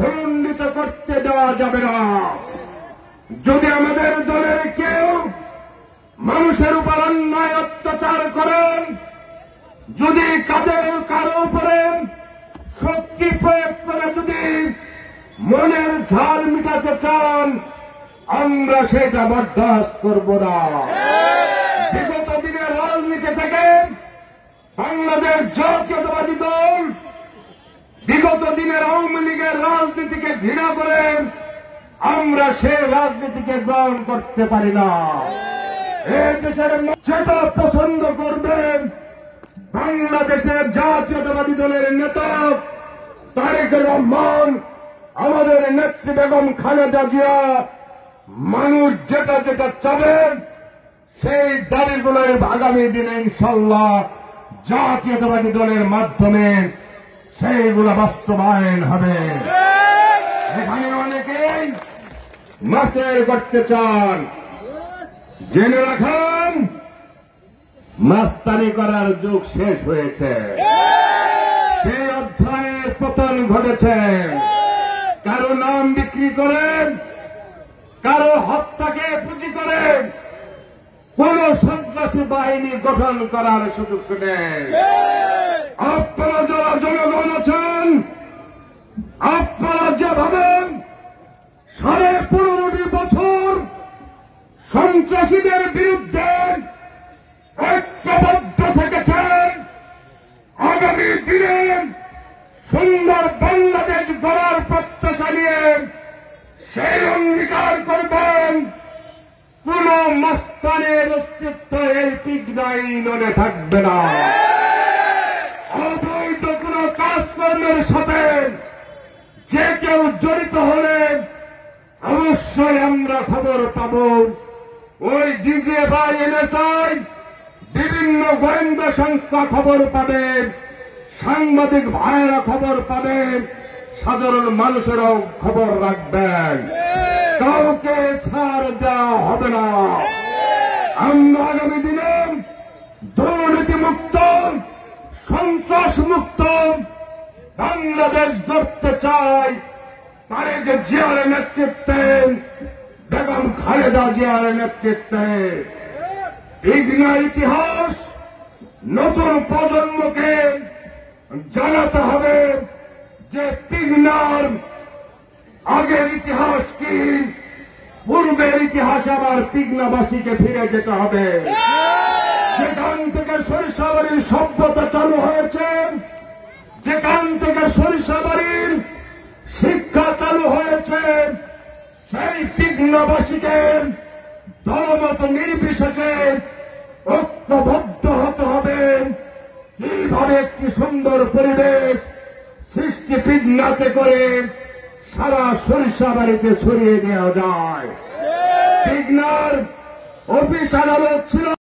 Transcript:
ভূমিত করতে দেওয়া যাবে না। যদি আমাদের দলের কেউ মানুষের উপর অন্যায় অত্যাচার করেন, যদি কারো উপরে শক্তি প্রয়োগ করে যদি মনের ঝাল মিটাতে চান, আমরা সেটা বরদাস্ত করব না। বিগত দিনের রাজনীতি থেকে বাংলাদেশ জাতীয়তাবাদী দল বিগত দিনের আওয়ামী লীগের রাজনীতিকে ঘৃণা করে আমরা সেই রাজনীতিকে গ্রহণ করতে পারি না। এই দেশের যেটা পছন্দ করবেন বাংলাদেশের জাতীয়তাবাদী দলের নেতা তারেক রহমান, আমাদের নেত্রী বেগম খালেদা জিয়া, মানুষ যেটা যেটা চাবেন সেই দাবিগুলোর আগামী দিনে ইনশাআল্লাহ জাতীয়তাবাদী দলের মাধ্যমে সেইগুলো বাস্তবায়ন হবে। এখানে অনেকেই মাস্টার করতে চান, জেনে রাখেন মাস্তানি করার যুগ শেষ হয়েছে। সেই অধ্যায়ের পতন ঘটেছে। কারো নাম বিক্রি করেন, কারো হত্যাকে পুঁজি করেন, কোন সন্ত্রাসী বাহিনী গঠন করার সুযোগ নেই। আপনারা যারা জনগণ আছেন, আপনারা যে ভাবেন 15.5 বছর সন্ত্রাসীদের বিরুদ্ধে ঐক্যবদ্ধ থেকেছেন, আগামী দিনে সুন্দর বাংলাদেশ গড়ার প্রত্যাশা নিয়ে সেই অঙ্গীকার করবেন কোন মাস্তানের অস্তিত্ব এই পিগনাইনে থাকবে না। অবৈধ কোন কাজকর্মের সাথে যে কেউ জড়িত হলে অবশ্যই আমরা খবর পাব। ওই ডিজে বা এনএসআই বিভিন্ন গোয়েন্দা সংস্থা খবর পাবেন, সাংবাদিক ভাইয়েরা খবর পাবেন, সাধারণ মানুষেরাও খবর রাখবেন। কাউকে ছাড় দেওয়া হবে না। আমরা আগামী দিনে দুর্নীতি মুক্ত, সন্ত্রাস মুক্ত বাংলাদেশ গড়তে চাই। তারেক জিয়ার নেতৃত্বে, বেগম খালেদা জিয়ার নেতৃত্বে বিঘ্ন ইতিহাস নতুন প্রজন্মকে জানাতে হবে যে বিঘ্নার আগের ইতিহাস কি, পূর্বের ইতিহাস আবার পিগনাবাসীকে ফিরে যেতে হবে। যেখান থেকে সরিষাবাড়ির সভ্যতা চালু হয়েছে, যেখান থেকে সরিষাবাড়ির শিক্ষা চালু হয়েছে, সেই পিগনাবাসীকে দলমত নির্বিশেষে ঐক্যবদ্ধ হতে হবে। কিভাবে একটি সুন্দর পরিবেশ সৃষ্টি পিগনাতে করে সারা সরিষাবাড়িতে ছড়িয়ে দেওয়া যায়। পিগনার অফিস আদালত ছিল